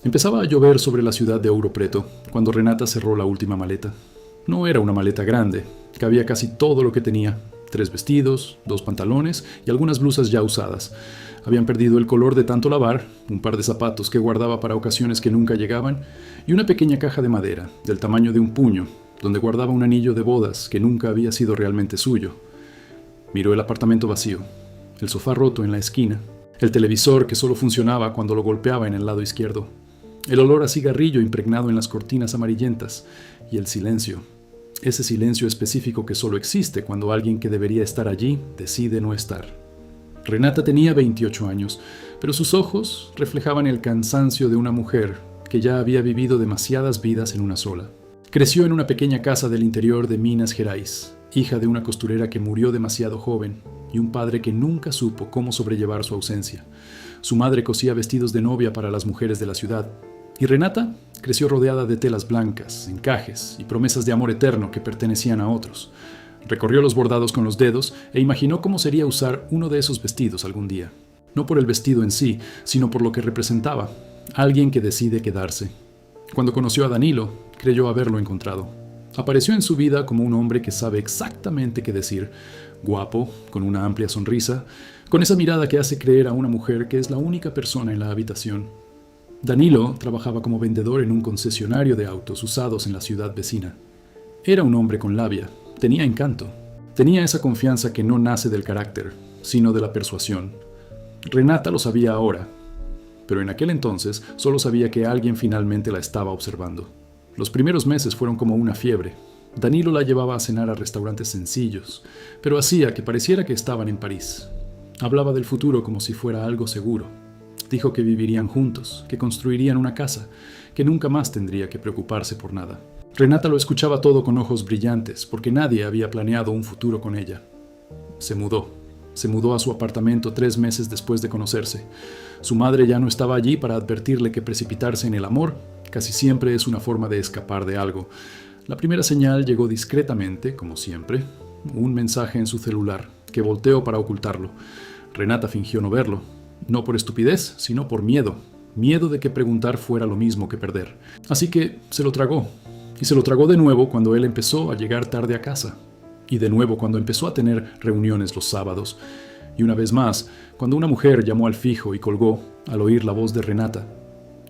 Empezaba a llover sobre la ciudad de Ouro Preto cuando Renata cerró la última maleta. No era una maleta grande, cabía casi todo lo que tenía: 3 vestidos, 2 pantalones y algunas blusas ya usadas. Habían perdido el color de tanto lavar, un par de zapatos que guardaba para ocasiones que nunca llegaban y una pequeña caja de madera, del tamaño de un puño, donde guardaba un anillo de bodas que nunca había sido realmente suyo. Miró el apartamento vacío, el sofá roto en la esquina, el televisor que solo funcionaba cuando lo golpeaba en el lado izquierdo, el olor a cigarrillo impregnado en las cortinas amarillentas y el silencio. Ese silencio específico que solo existe cuando alguien que debería estar allí decide no estar. Renata tenía 28 años, pero sus ojos reflejaban el cansancio de una mujer que ya había vivido demasiadas vidas en una sola. Creció en una pequeña casa del interior de Minas Gerais, hija de una costurera que murió demasiado joven y un padre que nunca supo cómo sobrellevar su ausencia. Su madre cosía vestidos de novia para las mujeres de la ciudad, y Renata creció rodeada de telas blancas, encajes y promesas de amor eterno que pertenecían a otros. Recorrió los bordados con los dedos e imaginó cómo sería usar uno de esos vestidos algún día. No por el vestido en sí, sino por lo que representaba: alguien que decide quedarse. Cuando conoció a Danilo, creyó haberlo encontrado. Apareció en su vida como un hombre que sabe exactamente qué decir, guapo, con una amplia sonrisa, con esa mirada que hace creer a una mujer que es la única persona en la habitación. Danilo trabajaba como vendedor en un concesionario de autos usados en la ciudad vecina. Era un hombre con labia, tenía encanto, tenía esa confianza que no nace del carácter, sino de la persuasión. Renata lo sabía ahora, pero en aquel entonces solo sabía que alguien finalmente la estaba observando. Los primeros meses fueron como una fiebre. Danilo la llevaba a cenar a restaurantes sencillos, pero hacía que pareciera que estaban en París. Hablaba del futuro como si fuera algo seguro. Dijo que vivirían juntos, que construirían una casa, que nunca más tendría que preocuparse por nada. Renata lo escuchaba todo con ojos brillantes, porque nadie había planeado un futuro con ella. Se mudó a su apartamento 3 meses después de conocerse. Su madre ya no estaba allí para advertirle que precipitarse en el amor casi siempre es una forma de escapar de algo. La primera señal llegó discretamente, como siempre, un mensaje en su celular, que volteó para ocultarlo. Renata fingió no verlo. No por estupidez, sino por miedo. Miedo de que preguntar fuera lo mismo que perder. Así que se lo tragó. Y se lo tragó de nuevo cuando él empezó a llegar tarde a casa. Y de nuevo cuando empezó a tener reuniones los sábados. Y una vez más, cuando una mujer llamó al fijo y colgó al oír la voz de Renata.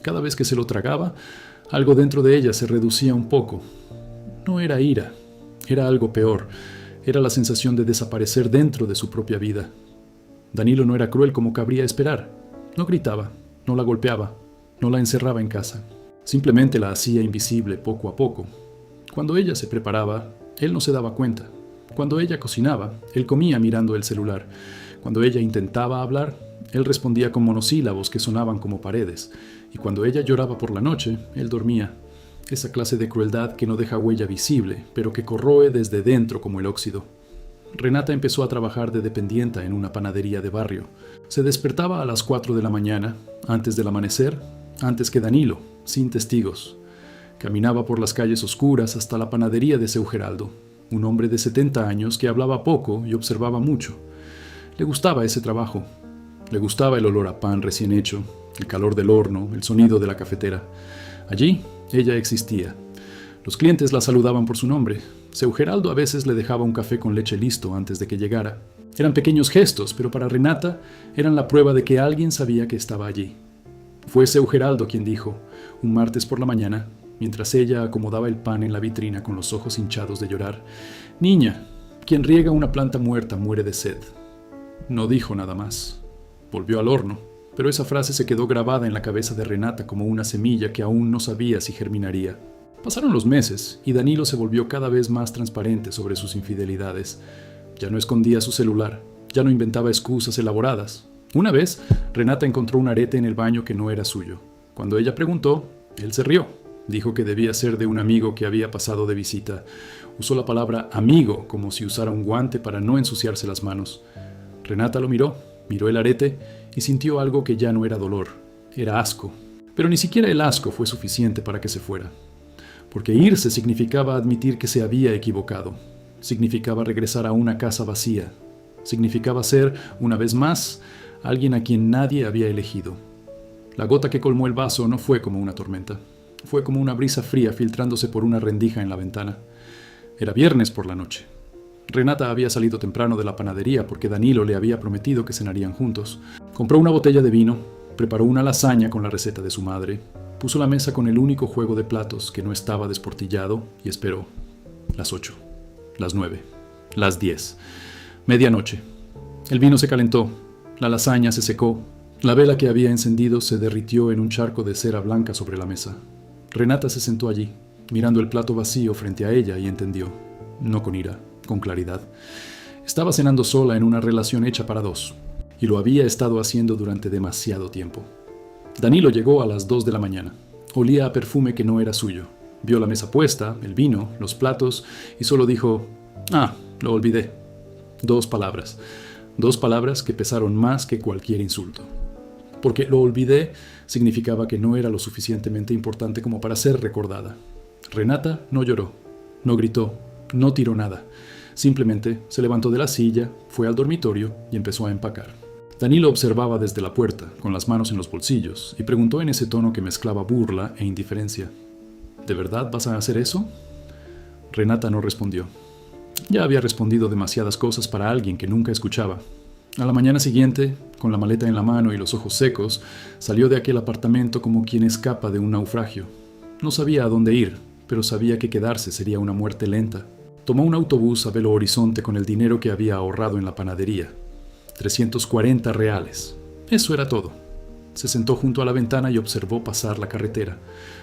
Cada vez que se lo tragaba, algo dentro de ella se reducía un poco. No era ira, era algo peor. Era la sensación de desaparecer dentro de su propia vida. Danilo no era cruel como cabría esperar. No gritaba, no la golpeaba, no la encerraba en casa. Simplemente la hacía invisible poco a poco. Cuando ella se preparaba, él no se daba cuenta. Cuando ella cocinaba, él comía mirando el celular. Cuando ella intentaba hablar, él respondía con monosílabos que sonaban como paredes. Y cuando ella lloraba por la noche, él dormía. Esa clase de crueldad que no deja huella visible, pero que corroe desde dentro como el óxido. Renata empezó a trabajar de dependienta en una panadería de barrio. Se despertaba a las 4 de la mañana, antes del amanecer, antes que Danilo, sin testigos. Caminaba por las calles oscuras hasta la panadería de Seu Geraldo, un hombre de 70 años que hablaba poco y observaba mucho. Le gustaba ese trabajo. Le gustaba el olor a pan recién hecho, el calor del horno, el sonido de la cafetera. Allí, ella existía. Los clientes la saludaban por su nombre. Seu Geraldo a veces le dejaba un café con leche listo antes de que llegara. Eran pequeños gestos, pero para Renata eran la prueba de que alguien sabía que estaba allí. Fue Seu Geraldo quien dijo, un martes por la mañana, mientras ella acomodaba el pan en la vitrina con los ojos hinchados de llorar: «Niña, quien riega una planta muerta muere de sed». No dijo nada más. Volvió al horno, pero esa frase se quedó grabada en la cabeza de Renata como una semilla que aún no sabía si germinaría. Pasaron los meses y Danilo se volvió cada vez más transparente sobre sus infidelidades. Ya no escondía su celular, ya no inventaba excusas elaboradas. Una vez, Renata encontró un arete en el baño que no era suyo. Cuando ella preguntó, él se rió. Dijo que debía ser de un amigo que había pasado de visita. Usó la palabra amigo como si usara un guante para no ensuciarse las manos. Renata lo miró el arete y sintió algo que ya no era dolor, era asco. Pero ni siquiera el asco fue suficiente para que se fuera. Porque irse significaba admitir que se había equivocado. Significaba regresar a una casa vacía. Significaba ser, una vez más, alguien a quien nadie había elegido. La gota que colmó el vaso no fue como una tormenta. Fue como una brisa fría filtrándose por una rendija en la ventana. Era viernes por la noche. Renata había salido temprano de la panadería porque Danilo le había prometido que cenarían juntos. Compró una botella de vino, preparó una lasaña con la receta de su madre, puso la mesa con el único juego de platos que no estaba desportillado y esperó. Las 8, las 9, las 10, medianoche. El vino se calentó, la lasaña se secó, la vela que había encendido se derritió en un charco de cera blanca sobre la mesa. Renata se sentó allí, mirando el plato vacío frente a ella y entendió, no con ira, con claridad. Estaba cenando sola en una relación hecha para dos, y lo había estado haciendo durante demasiado tiempo. Danilo llegó a las 2 de la mañana. Olía a perfume que no era suyo. Vio la mesa puesta, el vino, los platos, y solo dijo, lo olvidé. 2 palabras. 2 palabras que pesaron más que cualquier insulto. Porque lo olvidé significaba que no era lo suficientemente importante como para ser recordada. Renata no lloró, no gritó, no tiró nada. Simplemente se levantó de la silla, fue al dormitorio y empezó a empacar. Danilo observaba desde la puerta, con las manos en los bolsillos, y preguntó en ese tono que mezclaba burla e indiferencia. ¿De verdad vas a hacer eso? Renata no respondió. Ya había respondido demasiadas cosas para alguien que nunca escuchaba. A la mañana siguiente, con la maleta en la mano y los ojos secos, salió de aquel apartamento como quien escapa de un naufragio. No sabía a dónde ir, pero sabía que quedarse sería una muerte lenta. Tomó un autobús a Belo Horizonte con el dinero que había ahorrado en la panadería. 340 reales. Eso era todo. Se sentó junto a la ventana y observó pasar la carretera.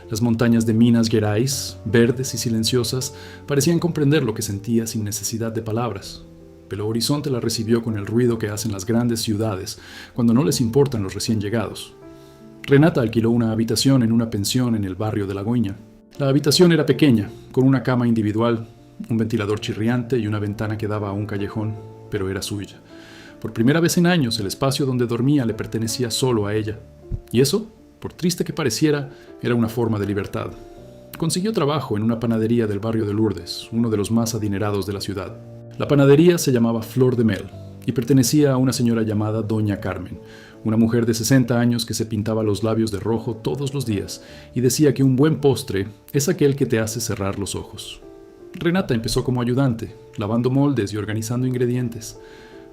Las montañas de Minas Gerais, verdes y silenciosas, parecían comprender lo que sentía sin necesidad de palabras. Belo Horizonte la recibió con el ruido que hacen las grandes ciudades cuando no les importan los recién llegados. Renata alquiló una habitación en una pensión en el barrio de La Goña. La habitación era pequeña, con una cama individual, un ventilador chirriante y una ventana que daba a un callejón, pero era suya. Por primera vez en años, el espacio donde dormía le pertenecía solo a ella. Y eso, por triste que pareciera, era una forma de libertad. Consiguió trabajo en una panadería del barrio de Lourdes, uno de los más adinerados de la ciudad. La panadería se llamaba Flor de Mel y pertenecía a una señora llamada Doña Carmen, una mujer de 60 años que se pintaba los labios de rojo todos los días y decía que un buen postre es aquel que te hace cerrar los ojos. Renata empezó como ayudante, lavando moldes y organizando ingredientes,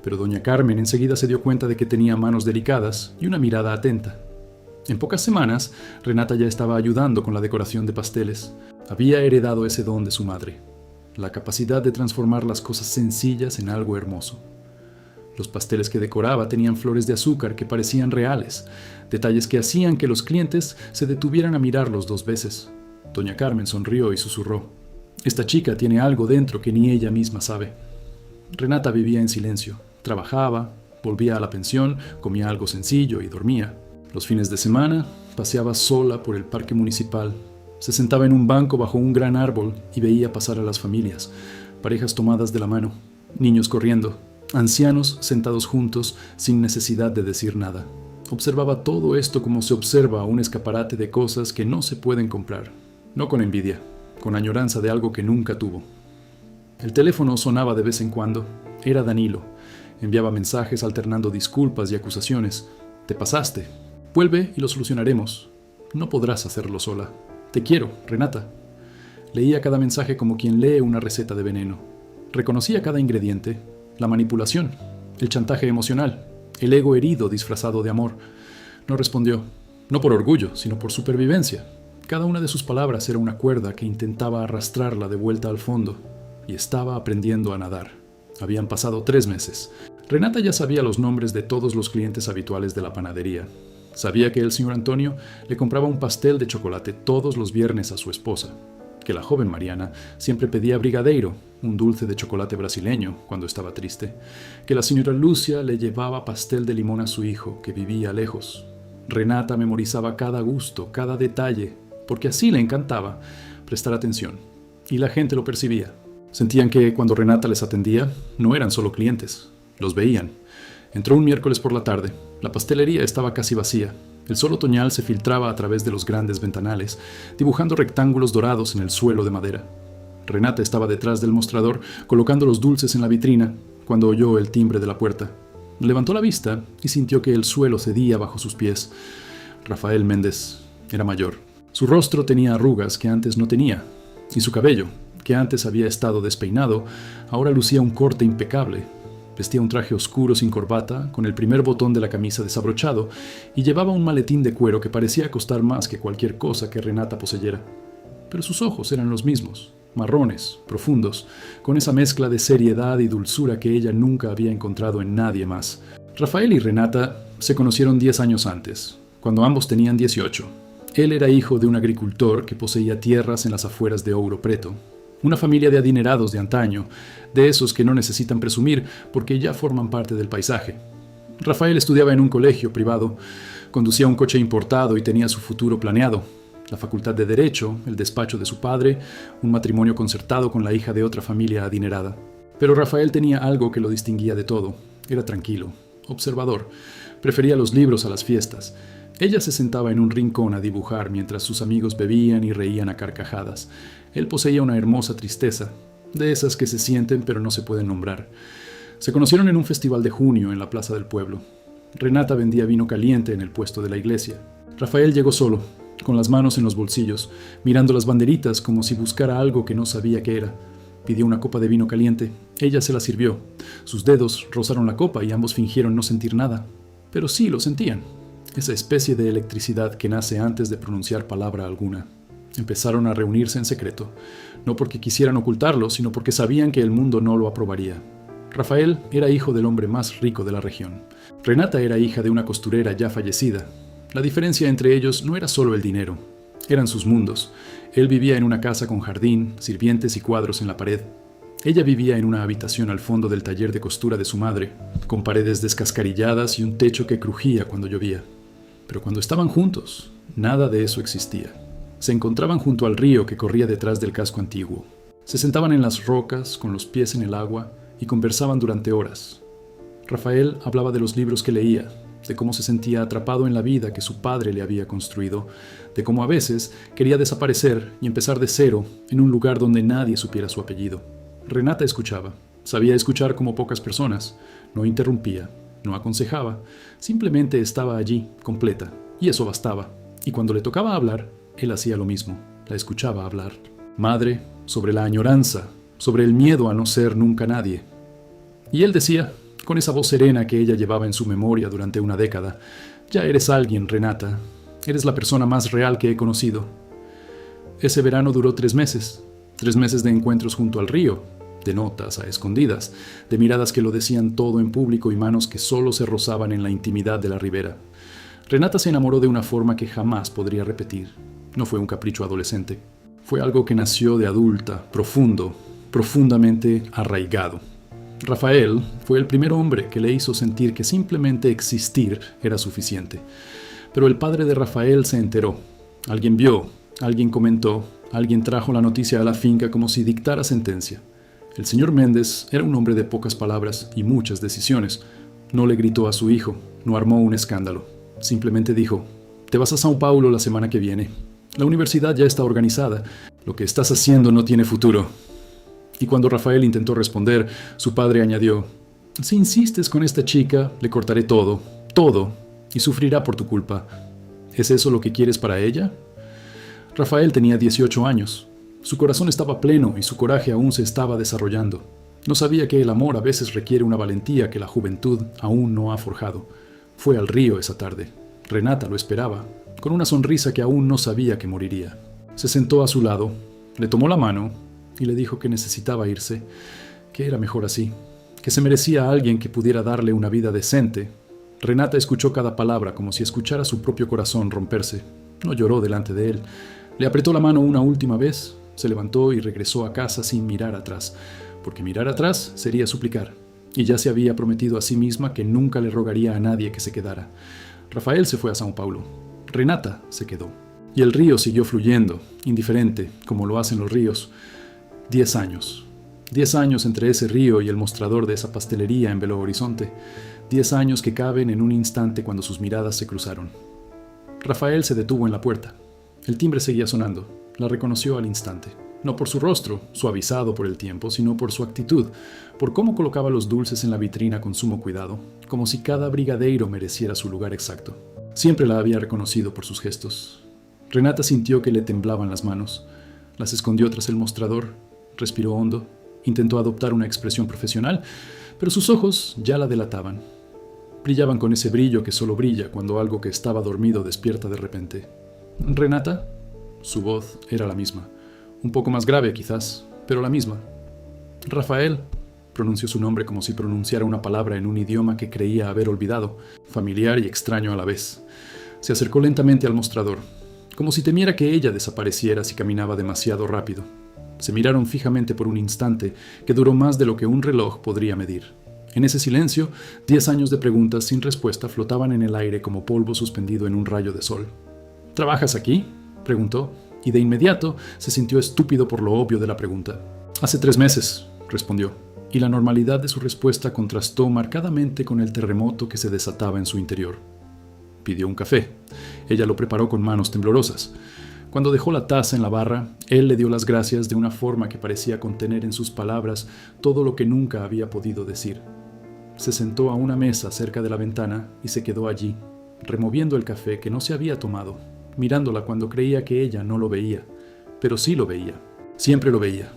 pero Doña Carmen enseguida se dio cuenta de que tenía manos delicadas y una mirada atenta. En pocas semanas, Renata ya estaba ayudando con la decoración de pasteles. Había heredado ese don de su madre, la capacidad de transformar las cosas sencillas en algo hermoso. Los pasteles que decoraba tenían flores de azúcar que parecían reales, detalles que hacían que los clientes se detuvieran a mirarlos 2 veces. Doña Carmen sonrió y susurró: «Esta chica tiene algo dentro que ni ella misma sabe». Renata vivía en silencio, trabajaba, volvía a la pensión, comía algo sencillo y dormía. Los fines de semana paseaba sola por el parque municipal. Se sentaba en un banco bajo un gran árbol y veía pasar a las familias, parejas tomadas de la mano, niños corriendo, ancianos sentados juntos sin necesidad de decir nada. Observaba todo esto como se observa un escaparate de cosas que no se pueden comprar, no con envidia, con añoranza de algo que nunca tuvo. El teléfono sonaba de vez en cuando. Era Danilo. Enviaba mensajes alternando disculpas y acusaciones. «Te pasaste. Vuelve y lo solucionaremos. No podrás hacerlo sola. Te quiero, Renata». Leía cada mensaje como quien lee una receta de veneno. Reconocía cada ingrediente: la manipulación, el chantaje emocional, el ego herido disfrazado de amor. No respondió, no por orgullo, sino por supervivencia. Cada una de sus palabras era una cuerda que intentaba arrastrarla de vuelta al fondo. Y estaba aprendiendo a nadar. Habían pasado 3 meses. Renata ya sabía los nombres de todos los clientes habituales de la panadería. Sabía que el señor Antonio le compraba un pastel de chocolate todos los viernes a su esposa, que la joven Mariana siempre pedía brigadeiro, un dulce de chocolate brasileño, cuando estaba triste, que la señora Lucia le llevaba pastel de limón a su hijo, que vivía lejos. Renata memorizaba cada gusto, cada detalle, porque así le encantaba prestar atención, y la gente lo percibía. Sentían que cuando Renata les atendía, no eran solo clientes, los veían. Entró un miércoles por la tarde. La pastelería estaba casi vacía. El sol otoñal se filtraba a través de los grandes ventanales, dibujando rectángulos dorados en el suelo de madera. Renata estaba detrás del mostrador, colocando los dulces en la vitrina, cuando oyó el timbre de la puerta. Levantó la vista y sintió que el suelo cedía bajo sus pies. Rafael Méndez era mayor. Su rostro tenía arrugas que antes no tenía, y su cabello, que antes había estado despeinado, ahora lucía un corte impecable. Vestía un traje oscuro sin corbata, con el primer botón de la camisa desabrochado, y llevaba un maletín de cuero que parecía costar más que cualquier cosa que Renata poseyera. Pero sus ojos eran los mismos, marrones, profundos, con esa mezcla de seriedad y dulzura que ella nunca había encontrado en nadie más. Rafael y Renata se conocieron 10 años antes, cuando ambos tenían 18. Él era hijo de un agricultor que poseía tierras en las afueras de Ouro Preto, una familia de adinerados de antaño, de esos que no necesitan presumir porque ya forman parte del paisaje. Rafael estudiaba en un colegio privado, conducía un coche importado y tenía su futuro planeado: la facultad de Derecho, el despacho de su padre, un matrimonio concertado con la hija de otra familia adinerada. Pero Rafael tenía algo que lo distinguía de todo: era tranquilo, observador, prefería los libros a las fiestas. Ella se sentaba en un rincón a dibujar mientras sus amigos bebían y reían a carcajadas. Él poseía una hermosa tristeza, de esas que se sienten pero no se pueden nombrar. Se conocieron en un festival de junio en la plaza del pueblo. Renata vendía vino caliente en el puesto de la iglesia. Rafael llegó solo, con las manos en los bolsillos, mirando las banderitas como si buscara algo que no sabía qué era. Pidió una copa de vino caliente. Ella se la sirvió. Sus dedos rozaron la copa y ambos fingieron no sentir nada. Pero sí lo sentían. Esa especie de electricidad que nace antes de pronunciar palabra alguna. Empezaron a reunirse en secreto, no porque quisieran ocultarlo, sino porque sabían que el mundo no lo aprobaría. Rafael era hijo del hombre más rico de la región. Renata era hija de una costurera ya fallecida. La diferencia entre ellos no era solo el dinero, eran sus mundos. Él vivía en una casa con jardín, sirvientes y cuadros en la pared. Ella vivía en una habitación al fondo del taller de costura de su madre, con paredes descascarilladas y un techo que crujía cuando llovía. Pero cuando estaban juntos, nada de eso existía. Se encontraban junto al río que corría detrás del casco antiguo. Se sentaban en las rocas, con los pies en el agua, y conversaban durante horas. Rafael hablaba de los libros que leía, de cómo se sentía atrapado en la vida que su padre le había construido, de cómo a veces quería desaparecer y empezar de cero en un lugar donde nadie supiera su apellido. Renata escuchaba. Sabía escuchar como pocas personas. No interrumpía, no aconsejaba, simplemente estaba allí, completa, y eso bastaba. Y cuando le tocaba hablar, él hacía lo mismo, la escuchaba hablar. Madre, sobre la añoranza, sobre el miedo a no ser nunca nadie. Y él decía, con esa voz serena que ella llevaba en su memoria durante una década: ya eres alguien, Renata, eres la persona más real que he conocido. Ese verano duró 3 meses, 3 meses de encuentros junto al río, de notas a escondidas, de miradas que lo decían todo en público y manos que solo se rozaban en la intimidad de la ribera. Renata se enamoró de una forma que jamás podría repetir. No fue un capricho adolescente. Fue algo que nació de adulta, profundo, profundamente arraigado. Rafael fue el primer hombre que le hizo sentir que simplemente existir era suficiente. Pero el padre de Rafael se enteró. Alguien vio, alguien comentó, alguien trajo la noticia a la finca como si dictara sentencia. El señor Méndez era un hombre de pocas palabras y muchas decisiones. No le gritó a su hijo, no armó un escándalo. Simplemente dijo: te vas a São Paulo la semana que viene. La universidad ya está organizada. Lo que estás haciendo no tiene futuro. Y cuando Rafael intentó responder, su padre añadió: si insistes con esta chica, le cortaré todo, todo, y sufrirá por tu culpa. ¿Es eso lo que quieres para ella? Rafael tenía 18 años. Su corazón estaba pleno y su coraje aún se estaba desarrollando. No sabía que el amor a veces requiere una valentía que la juventud aún no ha forjado. Fue al río esa tarde. Renata lo esperaba, con una sonrisa que aún no sabía que moriría. Se sentó a su lado, le tomó la mano y le dijo que necesitaba irse, que era mejor así, que se merecía a alguien que pudiera darle una vida decente. Renata escuchó cada palabra como si escuchara su propio corazón romperse. No lloró delante de él. Le apretó la mano una última vez, se levantó y regresó a casa sin mirar atrás, porque mirar atrás sería suplicar, y ya se había prometido a sí misma que nunca le rogaría a nadie que se quedara. Rafael se fue a São Paulo. Renata se quedó. Y el río siguió fluyendo, indiferente, como lo hacen los ríos. 10 años. 10 años entre ese río y el mostrador de esa pastelería en Belo Horizonte. 10 años que caben en un instante cuando sus miradas se cruzaron. Rafael se detuvo en la puerta. El timbre seguía sonando. La reconoció al instante. No por su rostro, suavizado por el tiempo, sino por su actitud, por cómo colocaba los dulces en la vitrina con sumo cuidado, como si cada brigadeiro mereciera su lugar exacto. Siempre la había reconocido por sus gestos. Renata sintió que le temblaban las manos. Las escondió tras el mostrador, respiró hondo, intentó adoptar una expresión profesional, pero sus ojos ya la delataban. Brillaban con ese brillo que solo brilla cuando algo que estaba dormido despierta de repente. «¿Renata?» Su voz era la misma. Un poco más grave, quizás, pero la misma. «Rafael», pronunció su nombre como si pronunciara una palabra en un idioma que creía haber olvidado, familiar y extraño a la vez. Se acercó lentamente al mostrador, como si temiera que ella desapareciera si caminaba demasiado rápido. Se miraron fijamente por un instante que duró más de lo que un reloj podría medir. En ese silencio, 10 años de preguntas sin respuesta flotaban en el aire como polvo suspendido en un rayo de sol. «¿Trabajas aquí?», preguntó, y de inmediato se sintió estúpido por lo obvio de la pregunta. «Hace 3 meses», respondió, y la normalidad de su respuesta contrastó marcadamente con el terremoto que se desataba en su interior. Pidió un café. Ella lo preparó con manos temblorosas. Cuando dejó la taza en la barra, él le dio las gracias de una forma que parecía contener en sus palabras todo lo que nunca había podido decir. Se sentó a una mesa cerca de la ventana y se quedó allí, removiendo el café que no se había tomado, mirándola cuando creía que ella no lo veía, pero sí lo veía, siempre lo veía.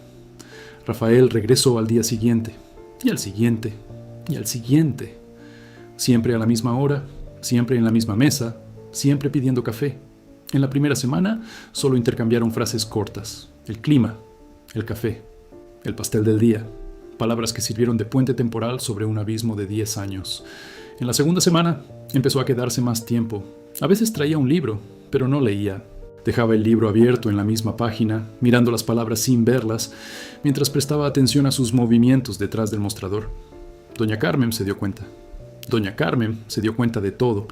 Rafael regresó al día siguiente, y al siguiente, y al siguiente, siempre a la misma hora, siempre en la misma mesa, siempre pidiendo café. En la primera semana solo intercambiaron frases cortas, el clima, el café, el pastel del día, palabras que sirvieron de puente temporal sobre un abismo de 10 años. En la segunda semana empezó a quedarse más tiempo. A veces traía un libro, pero no leía. Dejaba el libro abierto en la misma página, mirando las palabras sin verlas, mientras prestaba atención a sus movimientos detrás del mostrador. Doña Carmen se dio cuenta. Doña Carmen se dio cuenta de todo.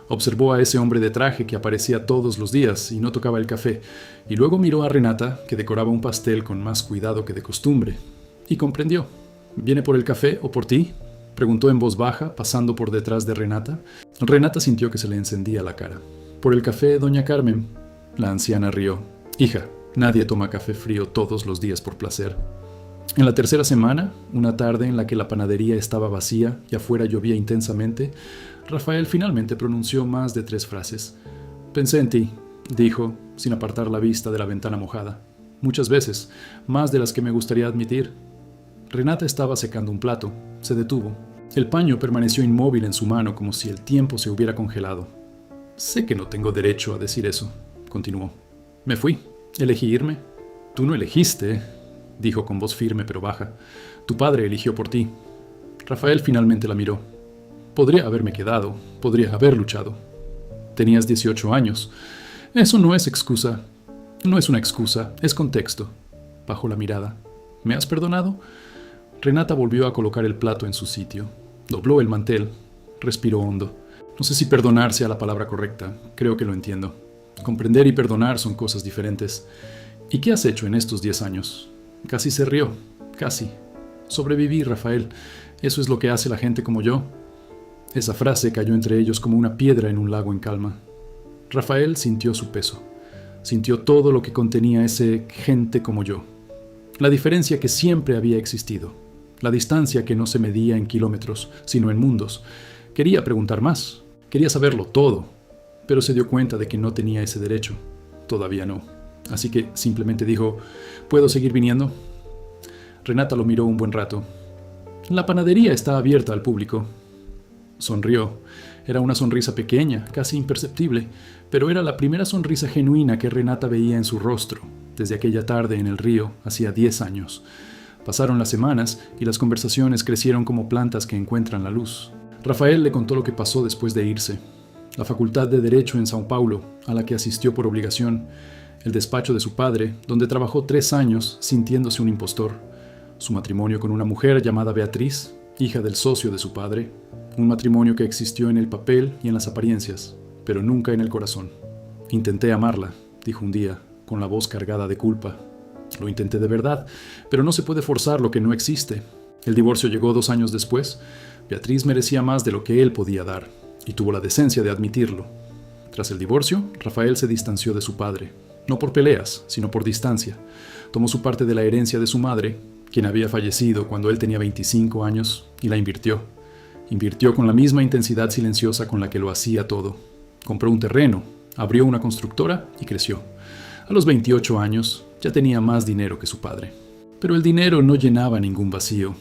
Observó a ese hombre de traje que aparecía todos los días y no tocaba el café, y luego miró a Renata, que decoraba un pastel con más cuidado que de costumbre, y comprendió. «¿Viene por el café o por ti?», preguntó en voz baja, pasando por detrás de Renata. Renata sintió que se le encendía la cara. «Por el café, doña Carmen». La anciana rió. «Hija, nadie toma café frío todos los días por placer». En la tercera semana, una tarde en la que la panadería estaba vacía y afuera llovía intensamente, Rafael finalmente pronunció más de 3 frases. «Pensé en ti», dijo, sin apartar la vista de la ventana mojada. «Muchas veces, más de las que me gustaría admitir». Renata estaba secando un plato. Se detuvo. El paño permaneció inmóvil en su mano como si el tiempo se hubiera congelado. «Sé que no tengo derecho a decir eso», continuó. «Me fui. Elegí irme». «Tú no elegiste», dijo con voz firme pero baja. «Tu padre eligió por ti». Rafael finalmente la miró. «Podría haberme quedado, podría haber luchado. Tenías 18 años. Eso no es excusa. No es una excusa, es contexto». Bajó la mirada. «¿Me has perdonado?» Renata volvió a colocar el plato en su sitio. Dobló el mantel. Respiró hondo. «No sé si perdonar sea la palabra correcta. Creo que lo entiendo. Comprender y perdonar son cosas diferentes. ¿Y qué has hecho en estos 10 años?» Casi se rió. Casi. «Sobreviví, Rafael. Eso es lo que hace la gente como yo». Esa frase cayó entre ellos como una piedra en un lago en calma. Rafael sintió su peso. Sintió todo lo que contenía ese gente como yo. La diferencia que siempre había existido. La distancia que no se medía en kilómetros, sino en mundos. Quería preguntar más. Quería saberlo todo. Pero se dio cuenta de que no tenía ese derecho. Todavía no. Así que simplemente dijo: «¿Puedo seguir viniendo?». Renata lo miró un buen rato. «La panadería está abierta al público». Sonrió. Era una sonrisa pequeña, casi imperceptible, pero era la primera sonrisa genuina que Renata veía en su rostro, desde aquella tarde en el río, hacía 10 años. Pasaron las semanas y las conversaciones crecieron como plantas que encuentran la luz. Rafael le contó lo que pasó después de irse. La Facultad de Derecho en Sao Paulo, a la que asistió por obligación. El despacho de su padre, donde trabajó 3 años sintiéndose un impostor. Su matrimonio con una mujer llamada Beatriz, hija del socio de su padre. Un matrimonio que existió en el papel y en las apariencias, pero nunca en el corazón. «Intenté amarla», dijo un día, con la voz cargada de culpa. «Lo intenté de verdad, pero no se puede forzar lo que no existe». El divorcio llegó 2 años después. Beatriz merecía más de lo que él podía dar, y tuvo la decencia de admitirlo. Tras el divorcio, Rafael se distanció de su padre, no por peleas, sino por distancia. Tomó su parte de la herencia de su madre, quien había fallecido cuando él tenía 25 años, y la invirtió. Invirtió con la misma intensidad silenciosa con la que lo hacía todo. Compró un terreno, abrió una constructora y creció. A los 28 años ya tenía más dinero que su padre. Pero el dinero no llenaba ningún vacío.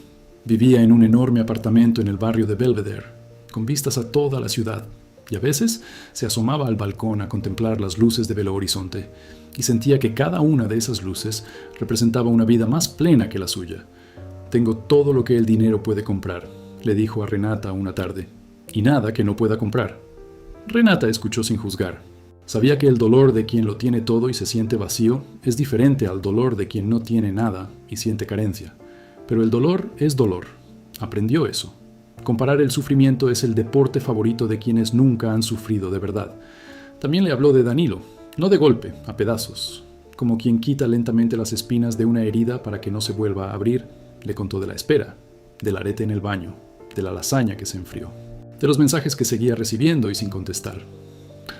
Vivía en un enorme apartamento en el barrio de Belvedere, con vistas a toda la ciudad, y a veces se asomaba al balcón a contemplar las luces de Belo Horizonte, y sentía que cada una de esas luces representaba una vida más plena que la suya. «Tengo todo lo que el dinero puede comprar», le dijo a Renata una tarde, «y nada que no pueda comprar». Renata escuchó sin juzgar. Sabía que el dolor de quien lo tiene todo y se siente vacío es diferente al dolor de quien no tiene nada y siente carencia. Pero el dolor es dolor. Aprendió eso. Comparar el sufrimiento es el deporte favorito de quienes nunca han sufrido de verdad. También le habló de Danilo, no de golpe, a pedazos. Como quien quita lentamente las espinas de una herida para que no se vuelva a abrir, le contó de la espera, del arete en el baño, de la lasaña que se enfrió, de los mensajes que seguía recibiendo y sin contestar.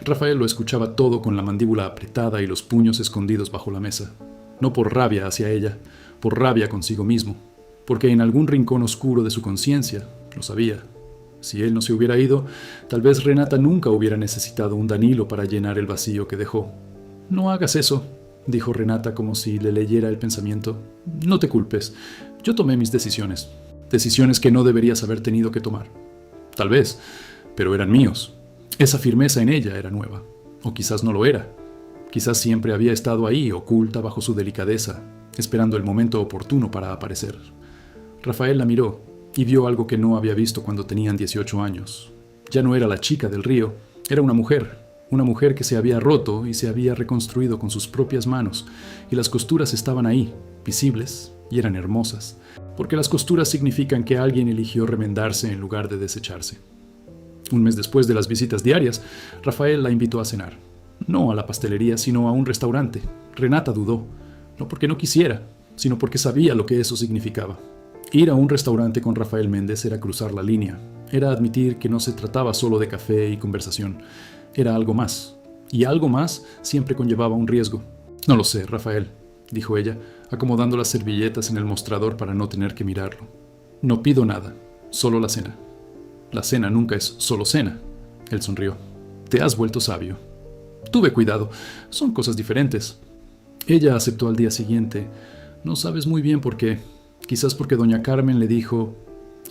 Rafael lo escuchaba todo con la mandíbula apretada y los puños escondidos bajo la mesa. No por rabia hacia ella, por rabia consigo mismo, porque en algún rincón oscuro de su conciencia lo sabía. Si él no se hubiera ido, tal vez Renata nunca hubiera necesitado un Danilo para llenar el vacío que dejó. «No hagas eso», dijo Renata como si le leyera el pensamiento. «No te culpes. Yo tomé mis decisiones. Decisiones que no deberías haber tenido que tomar. Tal vez, pero eran míos. Esa firmeza en ella era nueva. O quizás no lo era. Quizás siempre había estado ahí, oculta bajo su delicadeza, esperando el momento oportuno para aparecer». Rafael la miró y vio algo que no había visto cuando tenían 18 años. Ya no era la chica del río, era una mujer que se había roto y se había reconstruido con sus propias manos, y las costuras estaban ahí, visibles, y eran hermosas, porque las costuras significan que alguien eligió remendarse en lugar de desecharse. Un mes después de las visitas diarias, Rafael la invitó a cenar. No a la pastelería, sino a un restaurante. Renata dudó, no porque no quisiera, sino porque sabía lo que eso significaba. Ir a un restaurante con Rafael Méndez era cruzar la línea, era admitir que no se trataba solo de café y conversación, era algo más, y algo más siempre conllevaba un riesgo. «No lo sé, Rafael», dijo ella, acomodando las servilletas en el mostrador para no tener que mirarlo. «No pido nada, solo la cena». «La cena nunca es solo cena», él sonrió. «Te has vuelto sabio». «Tuve cuidado, son cosas diferentes». Ella aceptó al día siguiente. No sabes muy bien por qué. Quizás porque doña Carmen le dijo: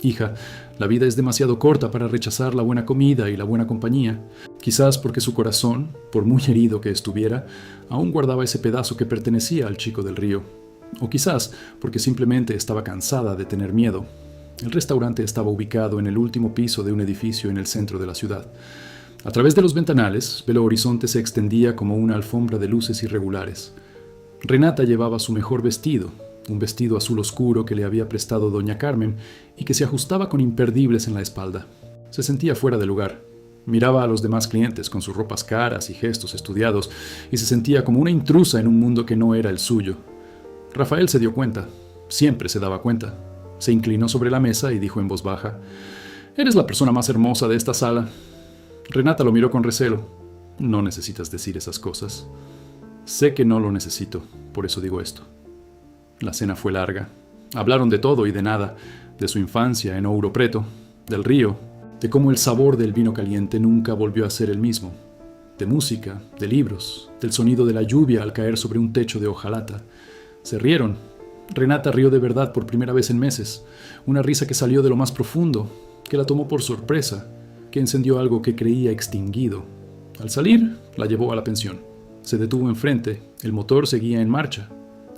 «Hija, la vida es demasiado corta para rechazar la buena comida y la buena compañía». Quizás porque su corazón, por muy herido que estuviera, aún guardaba ese pedazo que pertenecía al chico del río. O quizás porque simplemente estaba cansada de tener miedo. El restaurante estaba ubicado en el último piso de un edificio en el centro de la ciudad. A través de los ventanales, Belo Horizonte se extendía como una alfombra de luces irregulares. Renata llevaba su mejor vestido, un vestido azul oscuro que le había prestado doña Carmen y que se ajustaba con imperdibles en la espalda. Se sentía fuera de lugar. Miraba a los demás clientes con sus ropas caras y gestos estudiados y se sentía como una intrusa en un mundo que no era el suyo. Rafael se dio cuenta. Siempre se daba cuenta. Se inclinó sobre la mesa y dijo en voz baja: «Eres la persona más hermosa de esta sala». Renata lo miró con recelo. «No necesitas decir esas cosas». «Sé que no lo necesito, por eso digo esto». La cena fue larga. Hablaron de todo y de nada, de su infancia en Ouro Preto, del río, de cómo el sabor del vino caliente nunca volvió a ser el mismo, de música, de libros, del sonido de la lluvia al caer sobre un techo de hojalata. Se rieron. Renata rió de verdad por primera vez en meses, una risa que salió de lo más profundo, que la tomó por sorpresa, que encendió algo que creía extinguido. Al salir, la llevó a la pensión. Se detuvo enfrente, el motor seguía en marcha.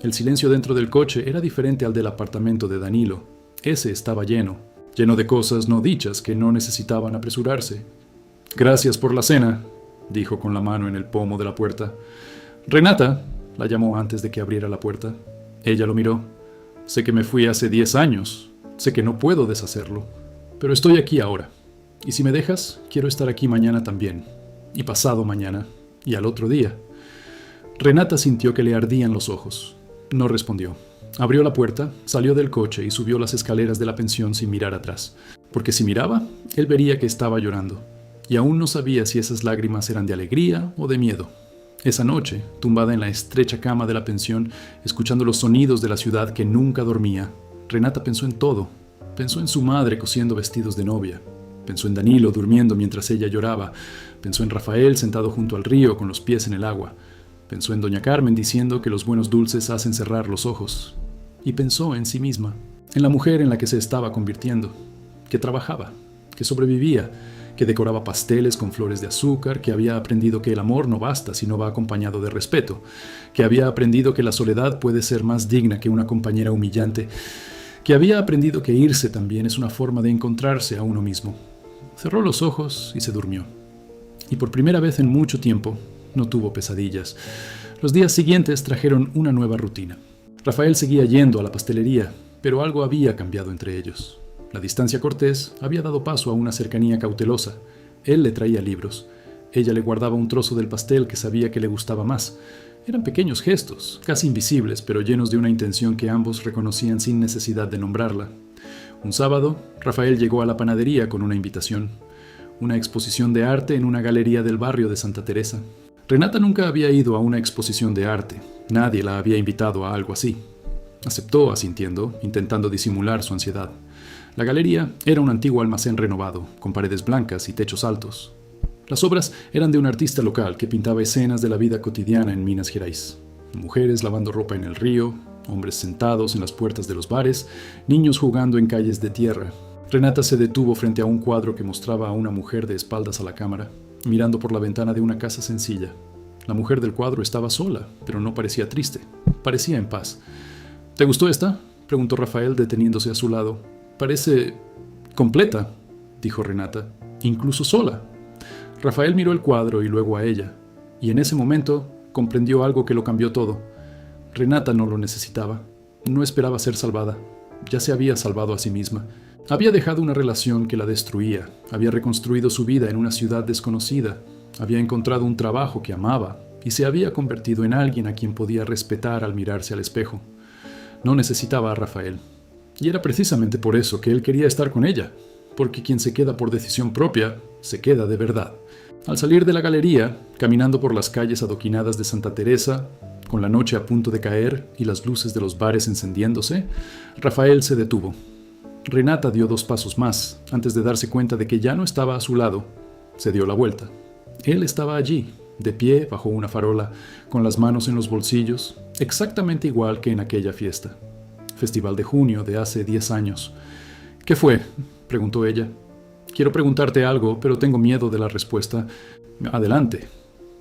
El silencio dentro del coche era diferente al del apartamento de Danilo. Ese estaba lleno de cosas no dichas que no necesitaban apresurarse. «Gracias por la cena», dijo con la mano en el pomo de la puerta. «Renata», la llamó antes de que abriera la puerta. Ella lo miró. «Sé que me fui hace 10 años, sé que no puedo deshacerlo, pero estoy aquí ahora. Y si me dejas, quiero estar aquí mañana también, y pasado mañana, y al otro día». Renata sintió que le ardían los ojos. No respondió. Abrió la puerta, salió del coche y subió las escaleras de la pensión sin mirar atrás, porque si miraba, él vería que estaba llorando, y aún no sabía si esas lágrimas eran de alegría o de miedo. Esa noche, tumbada en la estrecha cama de la pensión, escuchando los sonidos de la ciudad que nunca dormía, Renata pensó en todo. Pensó en su madre cosiendo vestidos de novia, Pensó en Danilo durmiendo mientras ella lloraba. Pensó en Rafael sentado junto al río con los pies en el agua. Pensó en doña Carmen diciendo que los buenos dulces hacen cerrar los ojos. Y pensó en sí misma, en la mujer en la que se estaba convirtiendo, que trabajaba, que sobrevivía, que decoraba pasteles con flores de azúcar, que había aprendido que el amor no basta si no va acompañado de respeto, que había aprendido que la soledad puede ser más digna que una compañera humillante, que había aprendido que irse también es una forma de encontrarse a uno mismo. Cerró los ojos y se durmió. Y por primera vez en mucho tiempo no tuvo pesadillas. Los días siguientes trajeron una nueva rutina. Rafael seguía yendo a la pastelería, pero algo había cambiado entre ellos. La distancia cortés había dado paso a una cercanía cautelosa. Él le traía libros. Ella le guardaba un trozo del pastel que sabía que le gustaba más. Eran pequeños gestos, casi invisibles, pero llenos de una intención que ambos reconocían sin necesidad de nombrarla. Un sábado, Rafael llegó a la panadería con una invitación. Una exposición de arte en una galería del barrio de Santa Teresa. Renata nunca había ido a una exposición de arte. Nadie la había invitado a algo así. Aceptó asintiendo, intentando disimular su ansiedad. La galería era un antiguo almacén renovado, con paredes blancas y techos altos. Las obras eran de un artista local que pintaba escenas de la vida cotidiana en Minas Gerais. Mujeres lavando ropa en el río, hombres sentados en las puertas de los bares, niños jugando en calles de tierra. Renata se detuvo frente a un cuadro que mostraba a una mujer de espaldas a la cámara, mirando por la ventana de una casa sencilla. La mujer del cuadro estaba sola, pero no parecía triste. Parecía en paz. ¿Te gustó esta?, preguntó Rafael deteniéndose a su lado. Parece completa, dijo Renata, incluso sola. Rafael miró el cuadro y luego a ella, y en ese momento comprendió algo que lo cambió todo. Renata no lo necesitaba. No esperaba ser salvada. Ya se había salvado a sí misma. Había dejado una relación que la destruía. Había reconstruido su vida en una ciudad desconocida. Había encontrado un trabajo que amaba y se había convertido en alguien a quien podía respetar al mirarse al espejo. No necesitaba a Rafael. Y era precisamente por eso que él quería estar con ella, porque quien se queda por decisión propia, se queda de verdad. Al salir de la galería, caminando por las calles adoquinadas de Santa Teresa, con la noche a punto de caer y las luces de los bares encendiéndose, Rafael se detuvo. Renata dio 2 pasos más, antes de darse cuenta de que ya no estaba a su lado. Se dio la vuelta. Él estaba allí, de pie bajo una farola, con las manos en los bolsillos, exactamente igual que en aquella fiesta. Festival de junio de hace 10 años. ¿Qué fue?, preguntó ella. Quiero preguntarte algo, pero tengo miedo de la respuesta. Adelante.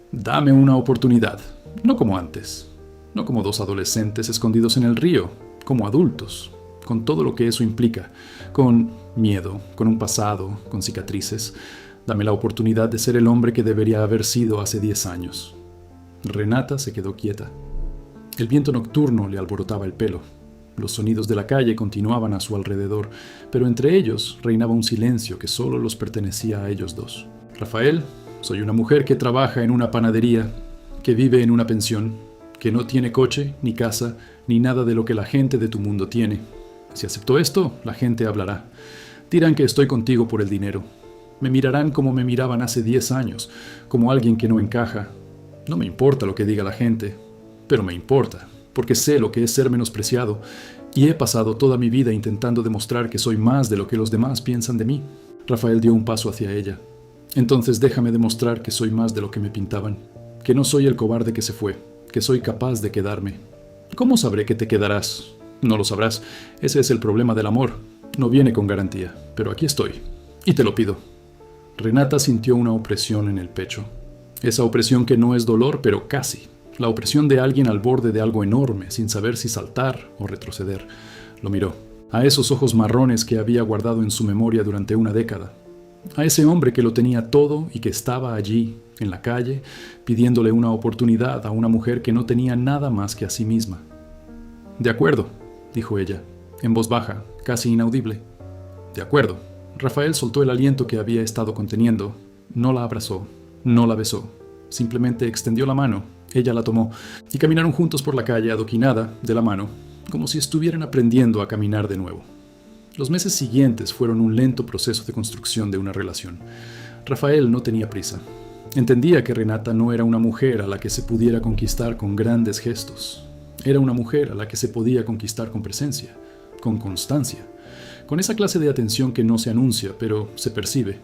Dame una oportunidad. No como antes. No como 2 adolescentes escondidos en el río. Como adultos. Con todo lo que eso implica. Con miedo, con un pasado, con cicatrices. Dame la oportunidad de ser el hombre que debería haber sido hace 10 años. Renata se quedó quieta. El viento nocturno le alborotaba el pelo. Los sonidos de la calle continuaban a su alrededor, pero entre ellos reinaba un silencio que solo los pertenecía a ellos dos. Rafael, soy una mujer que trabaja en una panadería, que vive en una pensión, que no tiene coche, ni casa, ni nada de lo que la gente de tu mundo tiene. Si acepto esto, la gente hablará. Dirán que estoy contigo por el dinero. Me mirarán como me miraban hace 10 años, como alguien que no encaja. No me importa lo que diga la gente, pero me importa, porque sé lo que es ser menospreciado, y he pasado toda mi vida intentando demostrar que soy más de lo que los demás piensan de mí. Rafael dio un paso hacia ella. Entonces déjame demostrar que soy más de lo que me pintaban, que no soy el cobarde que se fue, que soy capaz de quedarme. ¿Cómo sabré que te quedarás? No lo sabrás. Ese es el problema del amor. No viene con garantía, pero aquí estoy, y te lo pido. Renata sintió una opresión en el pecho. Esa opresión que no es dolor, pero casi. La opresión de alguien al borde de algo enorme, sin saber si saltar o retroceder. Lo miró. A esos ojos marrones que había guardado en su memoria durante una década. A ese hombre que lo tenía todo y que estaba allí, en la calle, pidiéndole una oportunidad a una mujer que no tenía nada más que a sí misma. De acuerdo, dijo ella, en voz baja, casi inaudible. De acuerdo. Rafael soltó el aliento que había estado conteniendo. No la abrazó, no la besó. Simplemente extendió la mano. Ella la tomó y caminaron juntos por la calle adoquinada, de la mano, como si estuvieran aprendiendo a caminar de nuevo. Los meses siguientes fueron un lento proceso de construcción de una relación. Rafael no tenía prisa. Entendía que Renata no era una mujer a la que se pudiera conquistar con grandes gestos. Era una mujer a la que se podía conquistar con presencia, con constancia, con esa clase de atención que no se anuncia, pero se percibe.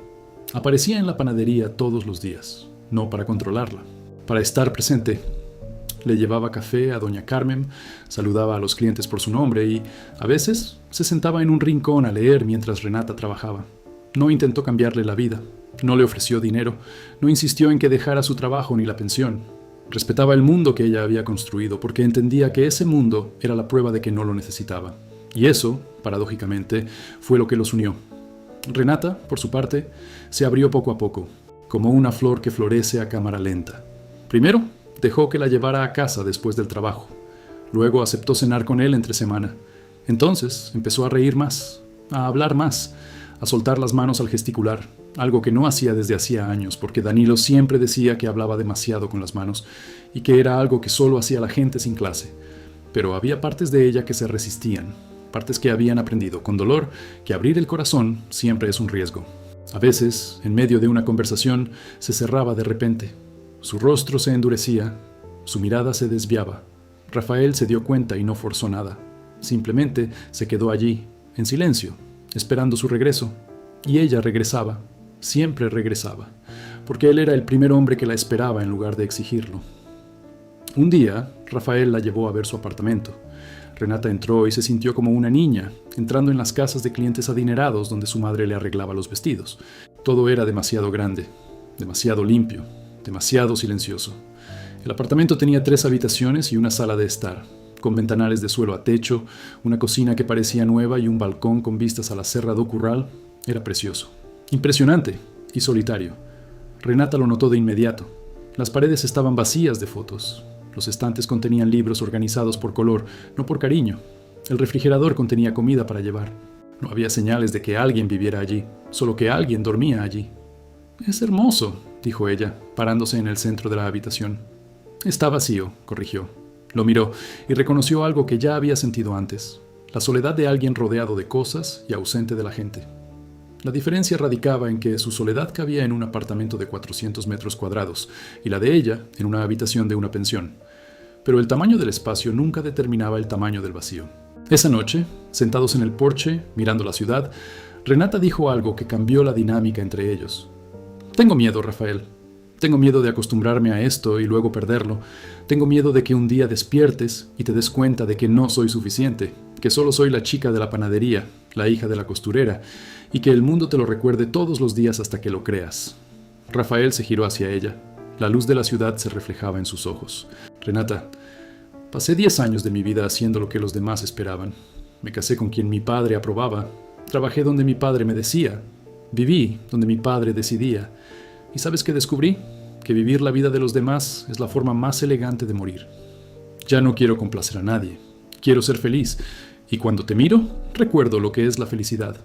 Aparecía en la panadería todos los días, no para controlarla, para estar presente. Le llevaba café a doña Carmen, saludaba a los clientes por su nombre y, a veces, se sentaba en un rincón a leer mientras Renata trabajaba. No intentó cambiarle la vida, no le ofreció dinero, no insistió en que dejara su trabajo ni la pensión. Respetaba el mundo que ella había construido porque entendía que ese mundo era la prueba de que no lo necesitaba. Y eso, paradójicamente, fue lo que los unió. Renata, por su parte, se abrió poco a poco, como una flor que florece a cámara lenta. Primero, dejó que la llevara a casa después del trabajo. Luego aceptó cenar con él entre semana. Entonces empezó a reír más, a hablar más, a soltar las manos al gesticular, algo que no hacía desde hacía años, porque Danilo siempre decía que hablaba demasiado con las manos y que era algo que solo hacía la gente sin clase. Pero había partes de ella que se resistían, partes que habían aprendido con dolor que abrir el corazón siempre es un riesgo. A veces, en medio de una conversación, se cerraba de repente. Su rostro se endurecía, su mirada se desviaba. Rafael se dio cuenta y no forzó nada. Simplemente se quedó allí, en silencio, esperando su regreso. Y ella regresaba, siempre regresaba, porque él era el primer hombre que la esperaba en lugar de exigirlo. Un día, Rafael la llevó a ver su apartamento. Renata entró y se sintió como una niña, entrando en las casas de clientes adinerados donde su madre le arreglaba los vestidos. Todo era demasiado grande, demasiado limpio, demasiado silencioso. El apartamento tenía 3 habitaciones y una sala de estar, con ventanales de suelo a techo, una cocina que parecía nueva y un balcón con vistas a la Serra do Curral. Era precioso, impresionante y solitario. Renata lo notó de inmediato. Las paredes estaban vacías de fotos. Los estantes contenían libros organizados por color, no por cariño. El refrigerador contenía comida para llevar. No había señales de que alguien viviera allí, solo que alguien dormía allí. «Es hermoso», dijo ella, parándose en el centro de la habitación. «Está vacío», corrigió. Lo miró y reconoció algo que ya había sentido antes: la soledad de alguien rodeado de cosas y ausente de la gente. La diferencia radicaba en que su soledad cabía en un apartamento de 400 metros cuadrados y la de ella en una habitación de una pensión. Pero el tamaño del espacio nunca determinaba el tamaño del vacío. Esa noche, sentados en el porche, mirando la ciudad, Renata dijo algo que cambió la dinámica entre ellos. «Tengo miedo, Rafael. Tengo miedo de acostumbrarme a esto y luego perderlo. Tengo miedo de que un día despiertes y te des cuenta de que no soy suficiente, que solo soy la chica de la panadería, la hija de la costurera, y que el mundo te lo recuerde todos los días hasta que lo creas». Rafael se giró hacia ella. La luz de la ciudad se reflejaba en sus ojos. «Renata, pasé 10 años de mi vida haciendo lo que los demás esperaban. Me casé con quien mi padre aprobaba. Trabajé donde mi padre me decía. Viví donde mi padre decidía. ¿Y sabes qué descubrí? Que vivir la vida de los demás es la forma más elegante de morir. Ya no quiero complacer a nadie. Quiero ser feliz. Y cuando te miro, recuerdo lo que es la felicidad.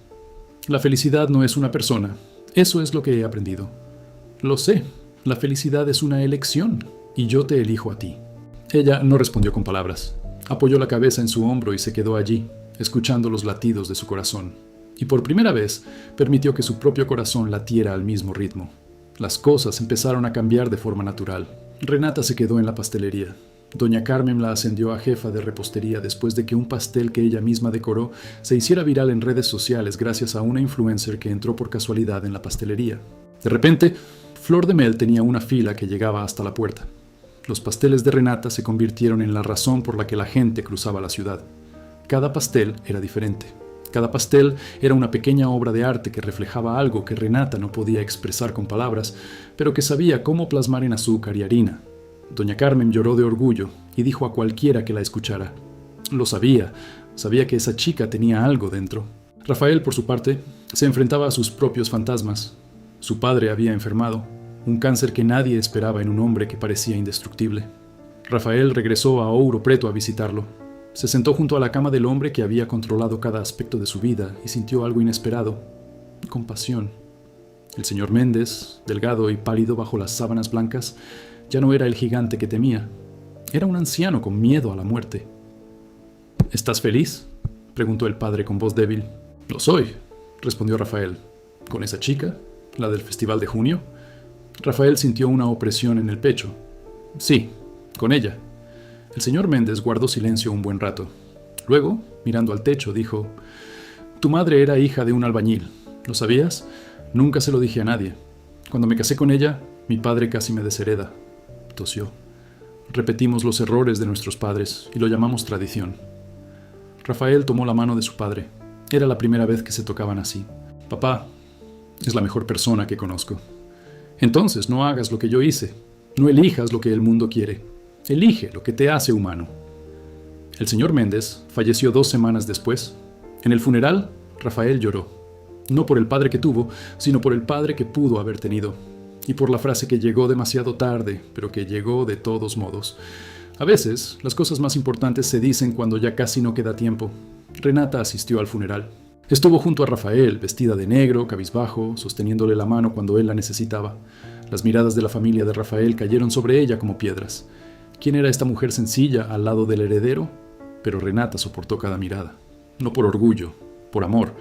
La felicidad no es una persona. Eso es lo que he aprendido. Lo sé. La felicidad es una elección. Y yo te elijo a ti». Ella no respondió con palabras. Apoyó la cabeza en su hombro y se quedó allí, escuchando los latidos de su corazón. Y por primera vez permitió que su propio corazón latiera al mismo ritmo. Las cosas empezaron a cambiar de forma natural. Renata se quedó en la pastelería. Doña Carmen la ascendió a jefa de repostería después de que un pastel que ella misma decoró se hiciera viral en redes sociales gracias a una influencer que entró por casualidad en la pastelería. De repente, Flor de Mel tenía una fila que llegaba hasta la puerta. Los pasteles de Renata se convirtieron en la razón por la que la gente cruzaba la ciudad. Cada pastel era diferente. Cada pastel era una pequeña obra de arte que reflejaba algo que Renata no podía expresar con palabras, pero que sabía cómo plasmar en azúcar y harina. Doña Carmen lloró de orgullo y dijo a cualquiera que la escuchara: «Lo sabía, sabía que esa chica tenía algo dentro». Rafael, por su parte, se enfrentaba a sus propios fantasmas. Su padre había enfermado, un cáncer que nadie esperaba en un hombre que parecía indestructible. Rafael regresó a Ouro Preto a visitarlo. Se sentó junto a la cama del hombre que había controlado cada aspecto de su vida y sintió algo inesperado: compasión. El señor Méndez, delgado y pálido bajo las sábanas blancas, ya no era el gigante que temía. Era un anciano con miedo a la muerte. «¿Estás feliz?», preguntó el padre con voz débil. «Lo soy», respondió Rafael. «¿Con esa chica? ¿La del festival de junio?». Rafael sintió una opresión en el pecho. «Sí, con ella». El señor Méndez guardó silencio un buen rato. Luego, mirando al techo, dijo: Tu madre era hija de un albañil. ¿Lo sabías? Nunca se lo dije a nadie. Cuando me casé con ella, mi padre casi me deshereda. Tosió. Repetimos los errores de nuestros padres y lo llamamos tradición. Rafael tomó la mano de su padre. Era la primera vez que se tocaban así. Papá, es la mejor persona que conozco. Entonces no hagas lo que yo hice. No elijas lo que el mundo quiere. Elige lo que te hace humano. El señor Méndez falleció 2 semanas después. En el funeral, Rafael lloró. No por el padre que tuvo, sino por el padre que pudo haber tenido. Y por la frase que llegó demasiado tarde, pero que llegó de todos modos. A veces, las cosas más importantes se dicen cuando ya casi no queda tiempo. Renata asistió al funeral. Estuvo junto a Rafael, vestida de negro, cabizbajo, sosteniéndole la mano cuando él la necesitaba. Las miradas de la familia de Rafael cayeron sobre ella como piedras. ¿Quién era esta mujer sencilla al lado del heredero? Pero Renata soportó cada mirada. No por orgullo, por amor,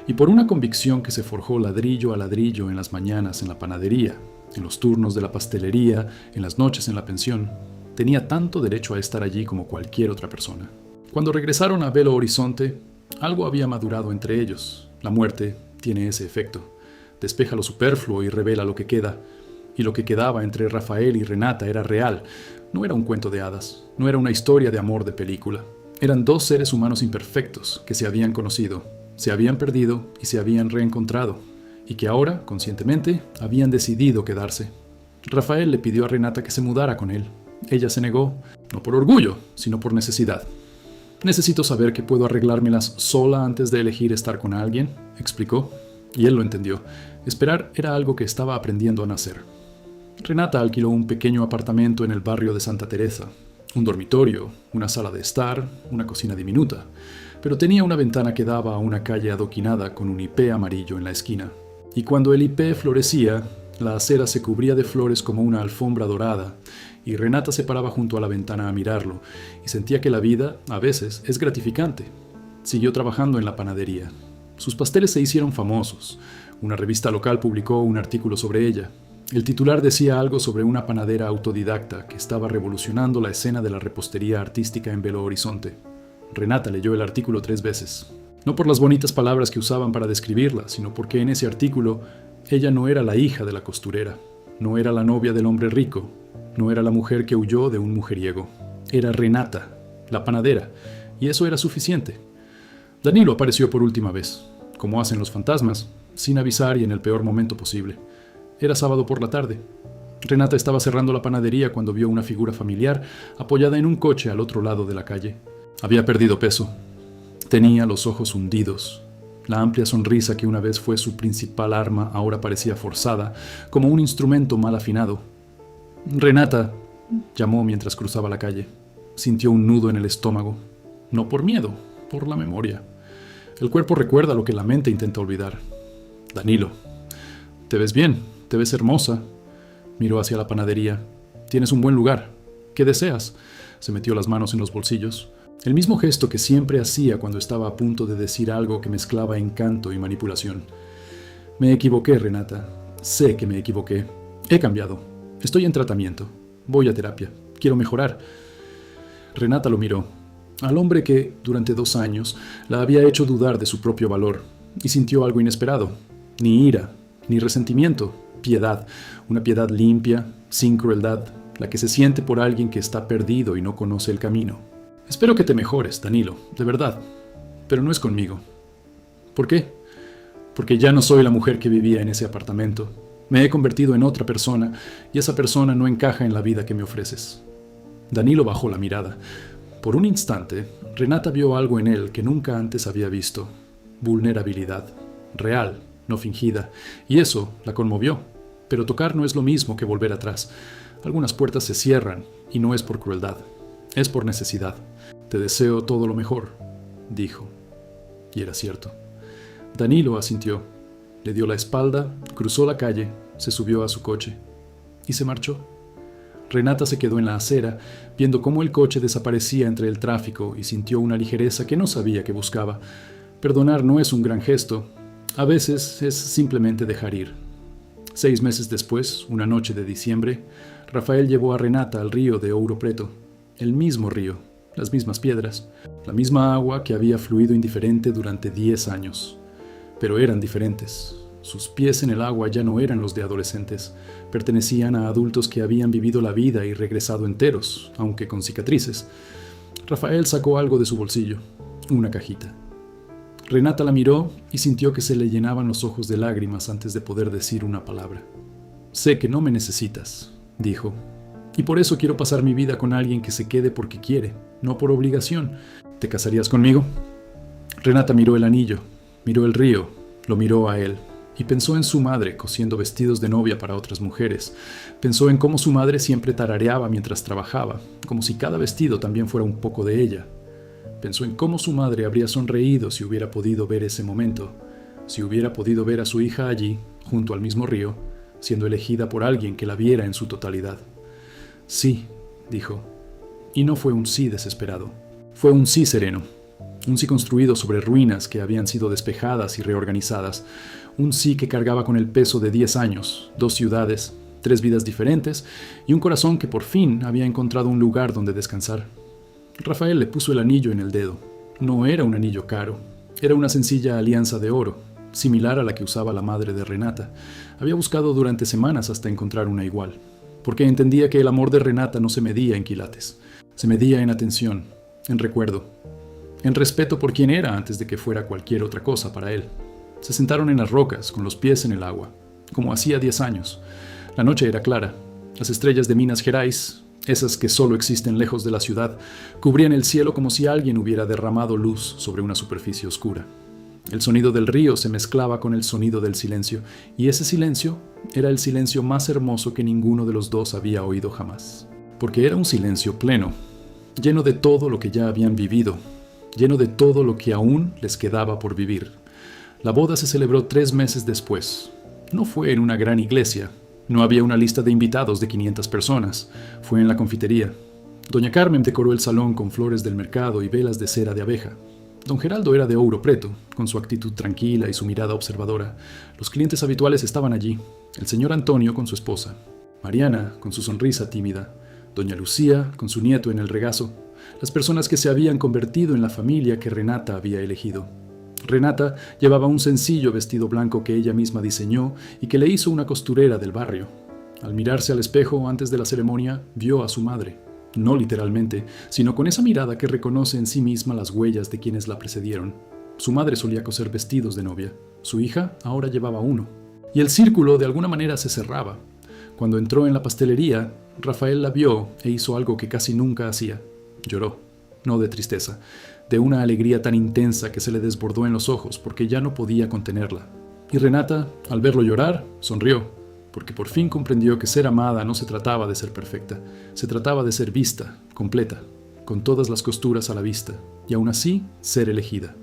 y por una convicción que se forjó ladrillo a ladrillo en las mañanas en la panadería, en los turnos de la pastelería, en las noches en la pensión. Tenía tanto derecho a estar allí como cualquier otra persona. Cuando regresaron a Belo Horizonte, algo había madurado entre ellos. La muerte tiene ese efecto. Despeja lo superfluo y revela lo que queda. Y lo que quedaba entre Rafael y Renata era real. No era un cuento de hadas. No era una historia de amor de película. Eran 2 seres humanos imperfectos que se habían conocido, se habían perdido y se habían reencontrado. Y que ahora, conscientemente, habían decidido quedarse. Rafael le pidió a Renata que se mudara con él. Ella se negó, no por orgullo, sino por necesidad. «Necesito saber que puedo arreglármelas sola antes de elegir estar con alguien», explicó, y él lo entendió. Esperar era algo que estaba aprendiendo a nacer. Renata alquiló un pequeño apartamento en el barrio de Santa Teresa. Un dormitorio, una sala de estar, una cocina diminuta, pero tenía una ventana que daba a una calle adoquinada con un hipé amarillo en la esquina. Y cuando el hipé florecía, la acera se cubría de flores como una alfombra dorada, y Renata se paraba junto a la ventana a mirarlo, y sentía que la vida, a veces, es gratificante. Siguió trabajando en la panadería. Sus pasteles se hicieron famosos. Una revista local publicó un artículo sobre ella. El titular decía algo sobre una panadera autodidacta que estaba revolucionando la escena de la repostería artística en Belo Horizonte. Renata leyó el artículo 3 veces. No por las bonitas palabras que usaban para describirla, sino porque en ese artículo ella no era la hija de la costurera, no era la novia del hombre rico, no era la mujer que huyó de un mujeriego. Era Renata, la panadera, y eso era suficiente. Danilo apareció por última vez, como hacen los fantasmas, sin avisar y en el peor momento posible. Era sábado por la tarde. Renata estaba cerrando la panadería cuando vio una figura familiar apoyada en un coche al otro lado de la calle. Había perdido peso. Tenía los ojos hundidos. La amplia sonrisa que una vez fue su principal arma ahora parecía forzada, como un instrumento mal afinado. «Renata», llamó mientras cruzaba la calle. Sintió un nudo en el estómago. No por miedo, por la memoria. El cuerpo recuerda lo que la mente intenta olvidar. «Danilo, te ves bien, te ves hermosa». Miró hacia la panadería. «Tienes un buen lugar. ¿Qué deseas?». Se metió las manos en los bolsillos. El mismo gesto que siempre hacía cuando estaba a punto de decir algo que mezclaba encanto y manipulación. «Me equivoqué, Renata. Sé que me equivoqué. He cambiado. Estoy en tratamiento. Voy a terapia. Quiero mejorar». Renata lo miró. Al hombre que, durante 2 años, la había hecho dudar de su propio valor, y sintió algo inesperado. Ni ira, ni resentimiento. Piedad. Una piedad limpia, sin crueldad, la que se siente por alguien que está perdido y no conoce el camino. «Espero que te mejores, Danilo, de verdad, pero no es conmigo». «¿Por qué?». «Porque ya no soy la mujer que vivía en ese apartamento. Me he convertido en otra persona y esa persona no encaja en la vida que me ofreces». Danilo bajó la mirada. Por un instante, Renata vio algo en él que nunca antes había visto. Vulnerabilidad. Real, no fingida. Y eso la conmovió. Pero tocar no es lo mismo que volver atrás. Algunas puertas se cierran y no es por crueldad. Es por necesidad. «Te deseo todo lo mejor», dijo. Y era cierto. Danilo asintió. Le dio la espalda, cruzó la calle, se subió a su coche y se marchó. Renata se quedó en la acera, viendo cómo el coche desaparecía entre el tráfico y sintió una ligereza que no sabía que buscaba. Perdonar no es un gran gesto. A veces es simplemente dejar ir. 6 meses después, una noche de diciembre, Rafael llevó a Renata al río de Ouro Preto. El mismo río, las mismas piedras, la misma agua que había fluido indiferente durante 10 años. Pero eran diferentes. Sus pies en el agua ya no eran los de adolescentes, pertenecían a adultos que habían vivido la vida y regresado enteros, aunque con cicatrices. Rafael sacó algo de su bolsillo, una cajita. Renata la miró y sintió que se le llenaban los ojos de lágrimas antes de poder decir una palabra. «Sé que no me necesitas», dijo, «y por eso quiero pasar mi vida con alguien que se quede porque quiere, no por obligación. ¿Te casarías conmigo?» Renata miró el anillo, miró el río, lo miró a él, y pensó en su madre cosiendo vestidos de novia para otras mujeres. Pensó en cómo su madre siempre tarareaba mientras trabajaba, como si cada vestido también fuera un poco de ella. Pensó en cómo su madre habría sonreído si hubiera podido ver ese momento, si hubiera podido ver a su hija allí, junto al mismo río, siendo elegida por alguien que la viera en su totalidad. «Sí», dijo, y no fue un sí desesperado, fue un sí sereno, un sí construido sobre ruinas que habían sido despejadas y reorganizadas, un sí que cargaba con el peso de 10 años, 2 ciudades, 3 vidas diferentes y un corazón que por fin había encontrado un lugar donde descansar. Rafael le puso el anillo en el dedo. No era un anillo caro, era una sencilla alianza de oro, similar a la que usaba la madre de Renata. Había buscado durante semanas hasta encontrar una igual, porque entendía que el amor de Renata no se medía en quilates, se medía en atención, en recuerdo, en respeto por quien era antes de que fuera cualquier otra cosa para él. Se sentaron en las rocas, con los pies en el agua, como hacía 10 años. La noche era clara. Las estrellas de Minas Gerais, esas que solo existen lejos de la ciudad, cubrían el cielo como si alguien hubiera derramado luz sobre una superficie oscura. El sonido del río se mezclaba con el sonido del silencio, y ese silencio era el silencio más hermoso que ninguno de los dos había oído jamás. Porque era un silencio pleno, lleno de todo lo que ya habían vivido, lleno de todo lo que aún les quedaba por vivir. La boda se celebró 3 meses después. No fue en una gran iglesia. No había una lista de invitados de 500 personas. Fue en la confitería. Doña Carmen decoró el salón con flores del mercado y velas de cera de abeja. Don Geraldo era de Ouro Preto, con su actitud tranquila y su mirada observadora. Los clientes habituales estaban allí. El señor Antonio con su esposa. Mariana con su sonrisa tímida. Doña Lucía con su nieto en el regazo. Las personas que se habían convertido en la familia que Renata había elegido. Renata llevaba un sencillo vestido blanco que ella misma diseñó y que le hizo una costurera del barrio. Al mirarse al espejo antes de la ceremonia, vio a su madre. No literalmente, sino con esa mirada que reconoce en sí misma las huellas de quienes la precedieron. Su madre solía coser vestidos de novia. Su hija ahora llevaba uno. Y el círculo de alguna manera se cerraba. Cuando entró en la pastelería, Rafael la vio e hizo algo que casi nunca hacía. Lloró, no de tristeza, de una alegría tan intensa que se le desbordó en los ojos porque ya no podía contenerla. Y Renata, al verlo llorar, sonrió, porque por fin comprendió que ser amada no se trataba de ser perfecta, se trataba de ser vista, completa, con todas las costuras a la vista, y aún así ser elegida.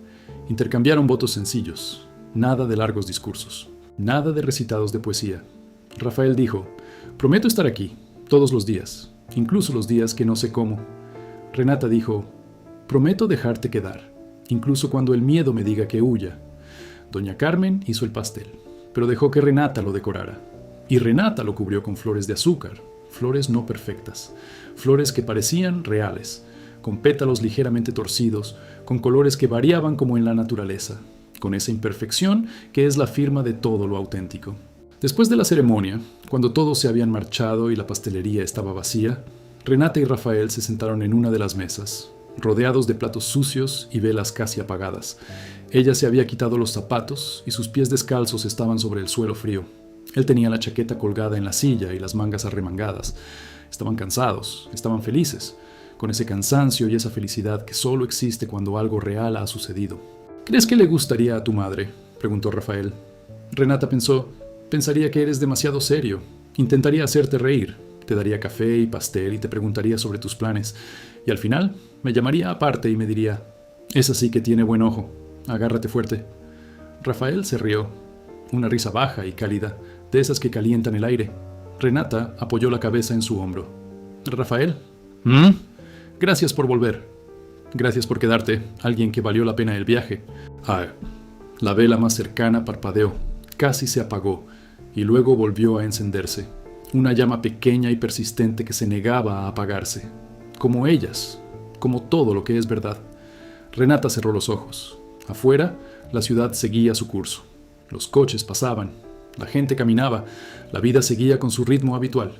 Intercambiaron votos sencillos, nada de largos discursos, nada de recitados de poesía. Rafael dijo: «Prometo estar aquí, todos los días, incluso los días que no sé cómo». Renata dijo: «Prometo dejarte quedar, incluso cuando el miedo me diga que huya». Doña Carmen hizo el pastel, pero dejó que Renata lo decorara. Y Renata lo cubrió con flores de azúcar, flores no perfectas, flores que parecían reales, con pétalos ligeramente torcidos, con colores que variaban como en la naturaleza, con esa imperfección que es la firma de todo lo auténtico. Después de la ceremonia, cuando todos se habían marchado y la pastelería estaba vacía, Renata y Rafael se sentaron en una de las mesas, rodeados de platos sucios y velas casi apagadas. Ella se había quitado los zapatos y sus pies descalzos estaban sobre el suelo frío. Él tenía la chaqueta colgada en la silla y las mangas arremangadas. Estaban cansados, estaban felices, con ese cansancio y esa felicidad que solo existe cuando algo real ha sucedido. «¿Crees que le gustaría a tu madre?», preguntó Rafael. Renata pensó: «Pensaría que eres demasiado serio. Intentaría hacerte reír. Te daría café y pastel y te preguntaría sobre tus planes. Y al final me llamaría aparte y me diría: «Esa sí que tiene buen ojo. Agárrate fuerte». Rafael se rió. Una risa baja y cálida, de esas que calientan el aire. Renata apoyó la cabeza en su hombro. «Rafael». «¿Mm? Gracias por volver. Gracias por quedarte, alguien que valió la pena el viaje». «Ah». La vela más cercana parpadeó, casi se apagó, y luego volvió a encenderse. Una llama pequeña y persistente que se negaba a apagarse. Como ellas, como todo lo que es verdad. Renata cerró los ojos. Afuera, la ciudad seguía su curso. Los coches pasaban, la gente caminaba, la vida seguía con su ritmo habitual.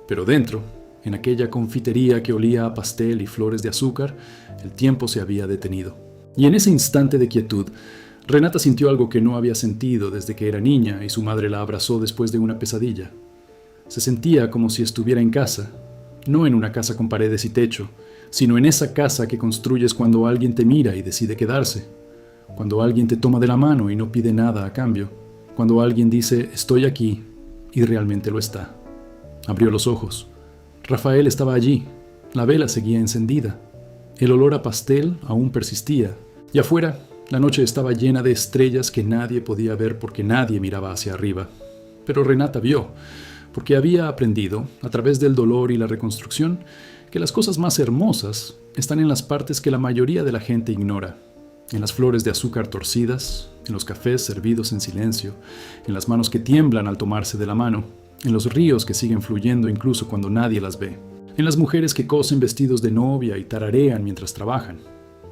Pero dentro, en aquella confitería que olía a pastel y flores de azúcar, el tiempo se había detenido. Y en ese instante de quietud, Renata sintió algo que no había sentido desde que era niña y su madre la abrazó después de una pesadilla. Se sentía como si estuviera en casa, no en una casa con paredes y techo, sino en esa casa que construyes cuando alguien te mira y decide quedarse, cuando alguien te toma de la mano y no pide nada a cambio, cuando alguien dice «estoy aquí» y realmente lo está. Abrió los ojos. Rafael estaba allí, la vela seguía encendida, el olor a pastel aún persistía, y afuera la noche estaba llena de estrellas que nadie podía ver porque nadie miraba hacia arriba. Pero Renata vio, porque había aprendido, a través del dolor y la reconstrucción, que las cosas más hermosas están en las partes que la mayoría de la gente ignora, en las flores de azúcar torcidas, en los cafés servidos en silencio, en las manos que tiemblan al tomarse de la mano, en los ríos que siguen fluyendo incluso cuando nadie las ve, en las mujeres que cosen vestidos de novia y tararean mientras trabajan,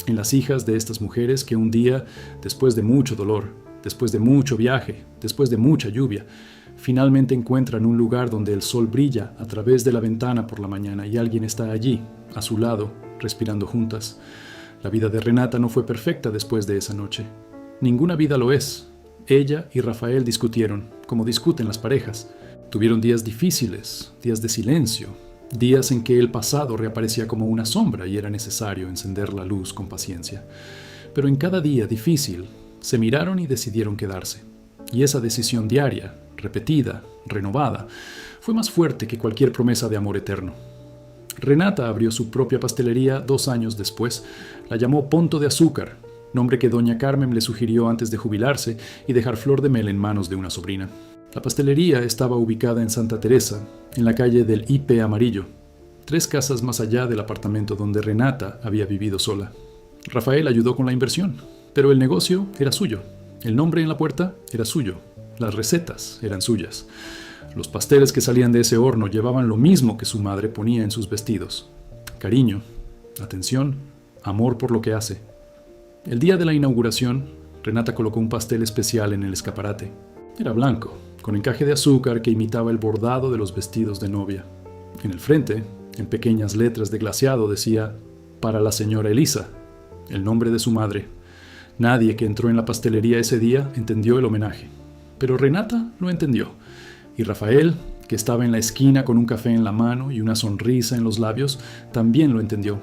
en las hijas de estas mujeres que un día, después de mucho dolor, después de mucho viaje, después de mucha lluvia, finalmente encuentran un lugar donde el sol brilla a través de la ventana por la mañana y alguien está allí, a su lado, respirando juntas. La vida de Renata no fue perfecta después de esa noche. Ninguna vida lo es. Ella y Rafael discutieron, como discuten las parejas. Tuvieron días difíciles, días de silencio, días en que el pasado reaparecía como una sombra y era necesario encender la luz con paciencia. Pero en cada día difícil, se miraron y decidieron quedarse. Y esa decisión diaria, repetida, renovada, fue más fuerte que cualquier promesa de amor eterno. Renata abrió su propia pastelería 2 años después. La llamó Ponto de Azúcar, nombre que doña Carmen le sugirió antes de jubilarse y dejar Flor de Mel en manos de una sobrina. La pastelería estaba ubicada en Santa Teresa, en la calle del IP Amarillo, 3 casas más allá del apartamento donde Renata había vivido sola. Rafael ayudó con la inversión, pero el negocio era suyo. El nombre en la puerta era suyo. Las recetas eran suyas. Los pasteles que salían de ese horno llevaban lo mismo que su madre ponía en sus vestidos: cariño, atención, amor por lo que hace. El día de la inauguración, Renata colocó un pastel especial en el escaparate. Era blanco, con encaje de azúcar que imitaba el bordado de los vestidos de novia. En el frente, en pequeñas letras de glaseado, decía «Para la señora Elisa», el nombre de su madre. Nadie que entró en la pastelería ese día entendió el homenaje, pero Renata lo entendió. Y Rafael, que estaba en la esquina con un café en la mano y una sonrisa en los labios, también lo entendió.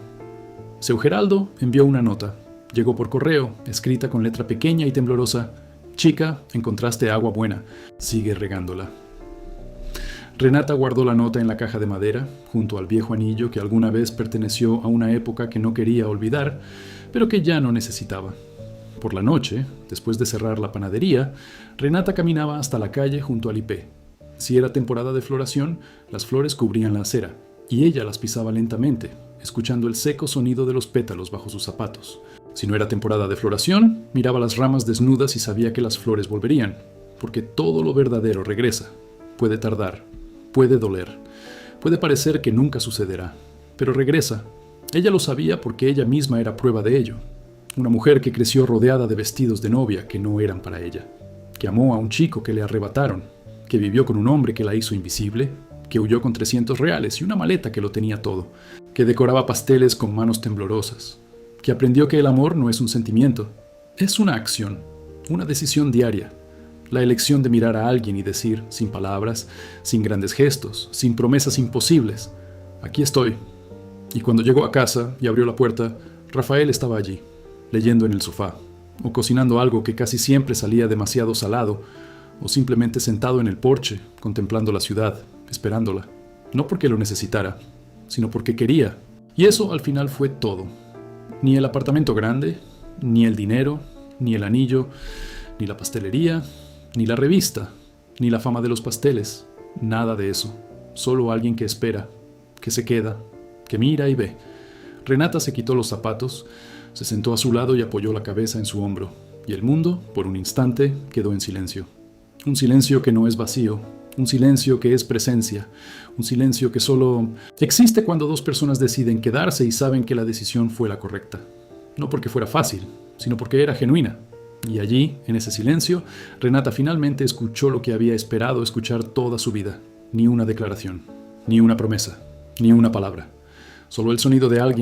Seu Geraldo envió una nota. Llegó por correo, escrita con letra pequeña y temblorosa: «Chica, encontraste agua buena. Sigue regándola». Renata guardó la nota en la caja de madera, junto al viejo anillo que alguna vez perteneció a una época que no quería olvidar, pero que ya no necesitaba. Por la noche, después de cerrar la panadería, Renata caminaba hasta la calle junto al IP. Si era temporada de floración, las flores cubrían la acera, y ella las pisaba lentamente, escuchando el seco sonido de los pétalos bajo sus zapatos. Si no era temporada de floración, miraba las ramas desnudas y sabía que las flores volverían, porque todo lo verdadero regresa. Puede tardar, puede doler, puede parecer que nunca sucederá, pero regresa. Ella lo sabía porque ella misma era prueba de ello. Una mujer que creció rodeada de vestidos de novia que no eran para ella, que amó a un chico que le arrebataron, que vivió con un hombre que la hizo invisible, que huyó con 300 reales y una maleta que lo tenía todo, que decoraba pasteles con manos temblorosas, que aprendió que el amor no es un sentimiento, es una acción, una decisión diaria, la elección de mirar a alguien y decir, sin palabras, sin grandes gestos, sin promesas imposibles: «Aquí estoy». Y cuando llegó a casa y abrió la puerta, Rafael estaba allí, leyendo en el sofá, o cocinando algo que casi siempre salía demasiado salado, o simplemente sentado en el porche, contemplando la ciudad, esperándola. No porque lo necesitara, sino porque quería. Y eso al final fue todo. Ni el apartamento grande, ni el dinero, ni el anillo, ni la pastelería, ni la revista, ni la fama de los pasteles. Nada de eso. Solo alguien que espera, que se queda, que mira y ve. Renata se quitó los zapatos, se sentó a su lado y apoyó la cabeza en su hombro, y el mundo, por un instante, quedó en silencio. Un silencio que no es vacío, Un silencio que es presencia, un silencio que solo existe cuando dos personas deciden quedarse y saben que la decisión fue la correcta. No porque fuera fácil, sino porque era genuina. Y allí, en ese silencio, Renata finalmente escuchó lo que había esperado escuchar toda su vida. Ni una declaración, ni una promesa, ni una palabra. Solo el sonido de alguien